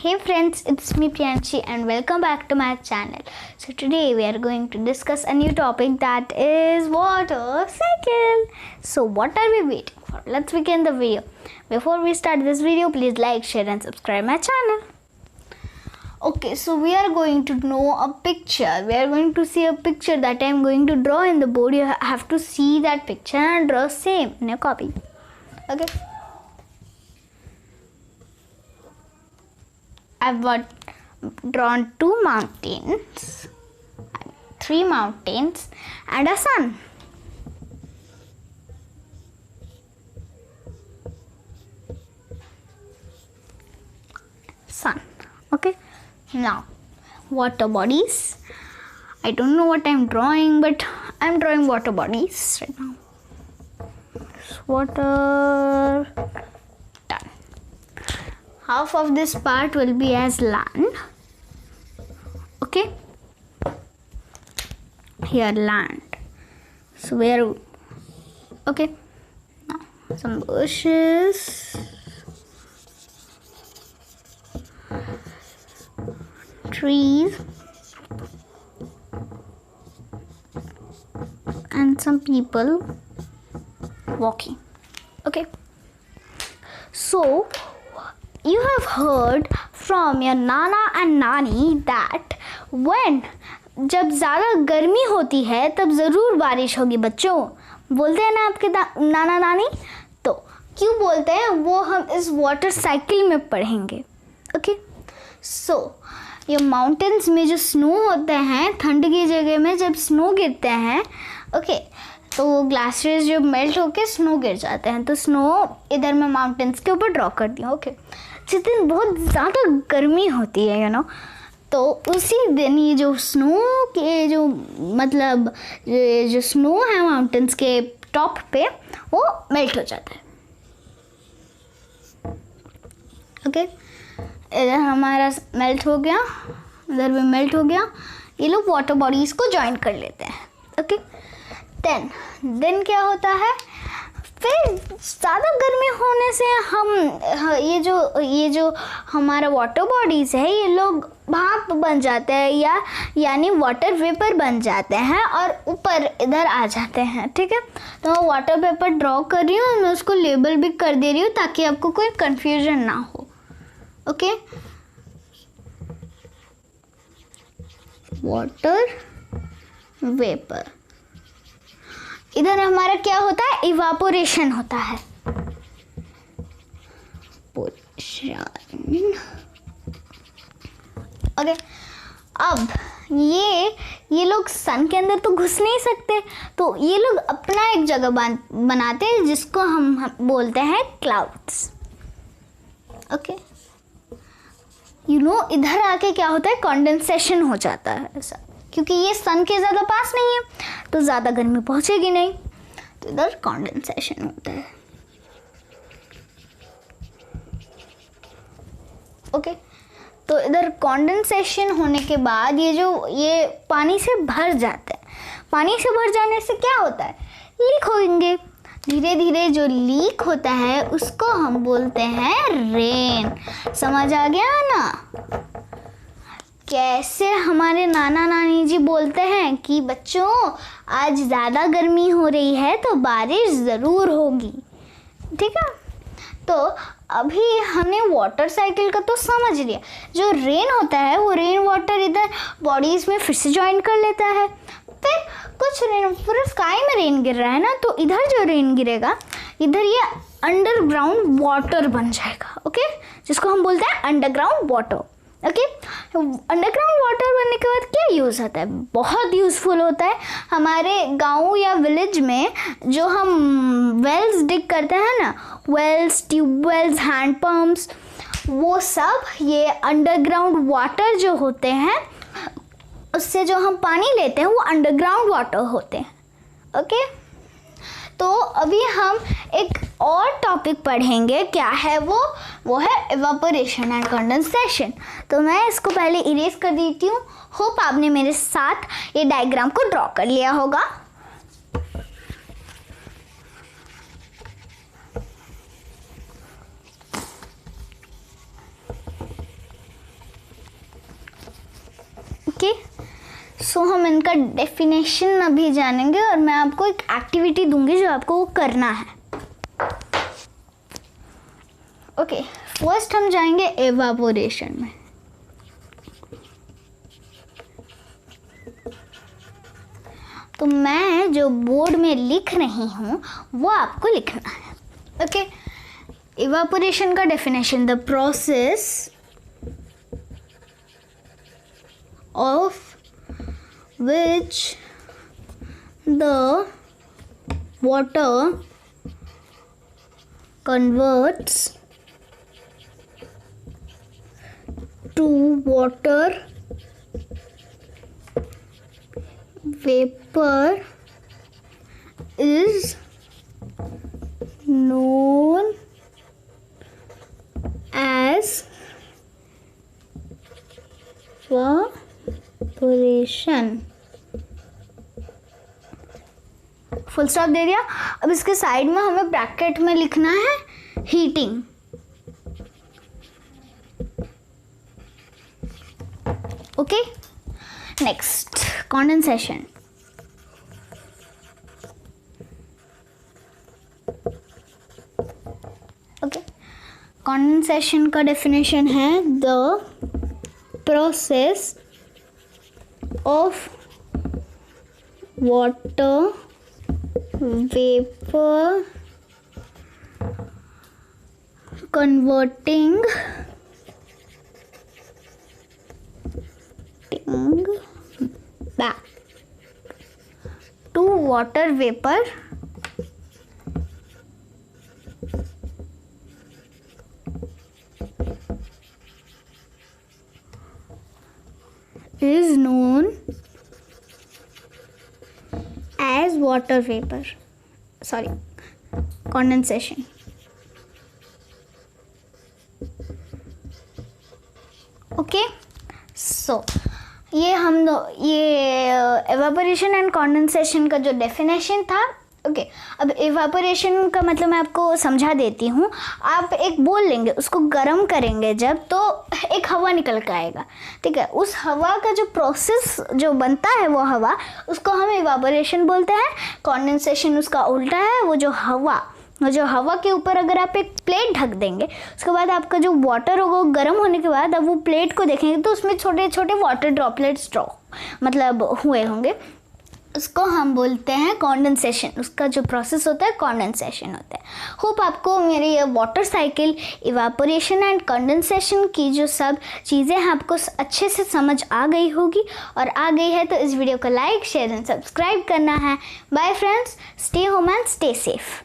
Hey friends, it's me Priyanshi and welcome back to my channel. So today we are going to discuss a new topic that is water cycle. So what are we waiting for? Let's begin the video. Before we start this video, please like, share and subscribe my channel. Okay, so we are going to know a picture. We are going to see a picture that I am going to draw in the board. You have to see that picture and draw same in your copy. Okay. I've drawn two mountains, three mountains and a sun. Sun. Okay. Now, water bodies. I don't know what I'm drawing, but I'm drawing water bodies right now. Water. Done. Half of this part will be as land. Okay. Here land. So where? Okay. Now some bushes. Trees and some people walking. Okay, so you have heard from your nana and nani that when जब ज़्यादा गर्मी होती है तब ज़रूर बारिश होगी बच्चों, बोलते हैं ना आपके नाना नानी. तो क्यों बोलते हैं वो हम इस वाटर साइकिल में पढ़ेंगे. ओके, सो ये माउंटेन्स में जो स्नो होते हैं, ठंड की जगह में जब स्नो गिरते हैं, ओके, तो वो ग्लासेस जो मेल्ट होके स्नो गिर जाते हैं. तो स्नो इधर मैं माउंटेन्स के ऊपर ड्रॉ करती हूँ. ओके, जिस दिन बहुत ज़्यादा गर्मी होती है यू नो, तो उसी दिन ये जो स्नो के जो मतलब ये जो स्नो है माउंटेन्स के टॉप पे वो मेल्ट हो जाता है. ओके, इधर हमारा मेल्ट हो गया, इधर भी मेल्ट हो गया. ये लोग वाटर बॉडीज को ज्वाइन कर लेते हैं. ओके, देन क्या होता है, फिर ज़्यादा गर्मी होने से हम ये जो हमारा वाटर बॉडीज है ये लोग भाप बन जाते हैं यानी वाटर वेपर बन जाते हैं और ऊपर इधर आ जाते हैं. ठीक है, तो मैं वाटर वेपर ड्रॉ कर रही हूँ, मैं उसको लेबल भी कर दे रही हूँ ताकि आपको कोई कंफ्यूजन ना हो. Okay, water vapour. इधर हमारा क्या होता है, इवापोरेशन होता है. ओके, अब ये लोग सन के अंदर तो घुस नहीं सकते, तो ये लोग अपना एक जगह बनाते हैं जिसको हम बोलते हैं क्लाउड्स. ओके, यू नो, इधर आके क्या होता है, कंडेंसेशन हो जाता है ऐसा, क्योंकि ये सन के ज़्यादा पास नहीं है तो ज़्यादा गर्मी पहुंचेगी नहीं, तो इधर कंडेंसेशन होता है. ओके, तो इधर कंडेंसेशन होने के बाद ये पानी से भर जाते हैं. पानी से भर जाने से क्या होता है, लीक होंगे. धीरे धीरे जो लीक होता है उसको हम बोलते हैं रेन. समझ आ गया ना कैसे हमारे नाना नानी जी बोलते हैं कि बच्चों आज ज़्यादा गर्मी हो रही है तो बारिश ज़रूर होगी. ठीक है, तो अभी हमने वाटर साइकिल का तो समझ लिया. जो रेन होता है वो रेन वाटर इधर बॉडीज़ में फिर से ज्वाइन कर लेता है. फिर कुछ रेन पूरा स्काई में रेन गिर रहा है ना, तो इधर जो रेन गिरेगा इधर ये अंडरग्राउंड वाटर बन जाएगा. ओके, जिसको हम बोलते हैं underground water. Okay, underground water बनने के बाद क्या यूज़ होता है, बहुत यूज़फुल होता है. हमारे गांव या विलेज में जो हम वेल्स डिग करते हैं ना, वेल्स, ट्यूबवेल्स, हैंड पम्प्स, वो सब ये अंडरग्राउंड वाटर जो होते हैं उससे जो हम पानी लेते हैं वो अंडरग्राउंड वाटर होते हैं. ओके, तो अभी हम एक और टॉपिक पढ़ेंगे. क्या है वो है इवापोरेशन एंड कंडेंसेशन. तो मैं इसको पहले इरेज कर देती हूँ. होप आपने मेरे साथ ये डायग्राम को ड्रॉ कर लिया होगा. ओके, सो हम इनका डेफिनेशन अभी जानेंगे और मैं आपको एक एक्टिविटी दूंगी जो आपको वो करना है। ओके, फर्स्ट हम जाएंगे एवापोरेशन में। तो मैं जो बोर्ड में लिख रही हूँ वो आपको लिखना है। ओके, इवापोरेशन का definition, the process of which the water converts to water vapor is known as evaporation। Full stop दे दिया। अब इसके साइड में हमें ब्रैकेट में लिखना है heating. Okay, next condensation. Okay, condensation का डेफिनेशन है the process of water vapor converting back to water vapor is known as water vapor, sorry, condensation। Okay, so ये एवापोरेशन एंड कंडेंसेशन का जो डेफिनेशन था। Okay, अब evaporation का मतलब मैं आपको समझा देती हूँ। आप एक बोल लेंगे, उसको गर्म करेंगे जब, तो एक हवा निकल के आएगा, ठीक है। उस हवा का जो प्रोसेस जो बनता है वो हवा, उसको हम एवापोरेशन बोलते हैं। कंडेंसेशन उसका उल्टा है, वो जो हवा के ऊपर अगर आप एक प्लेट ढक देंगे, उसके बाद आपका जो वाटर होगा गर्म होने के बाद अब वो प्लेट को देखेंगे तो उसमें छोटे छोटे वाटर ड्रॉपलेट्स मतलब हुए होंगे, उसको हम बोलते हैं कंडेंसेशन। उसका जो प्रोसेस होता है कंडेंसेशन होता है। होप आपको मेरी ये water cycle, evaporation and condensation की जो सब चीज़ें हैं आपको अच्छे से समझ आ गई होगी, और आ गई है तो इस वीडियो को लाइक, शेयर एंड सब्सक्राइब करना है। Bye friends, stay home and stay safe.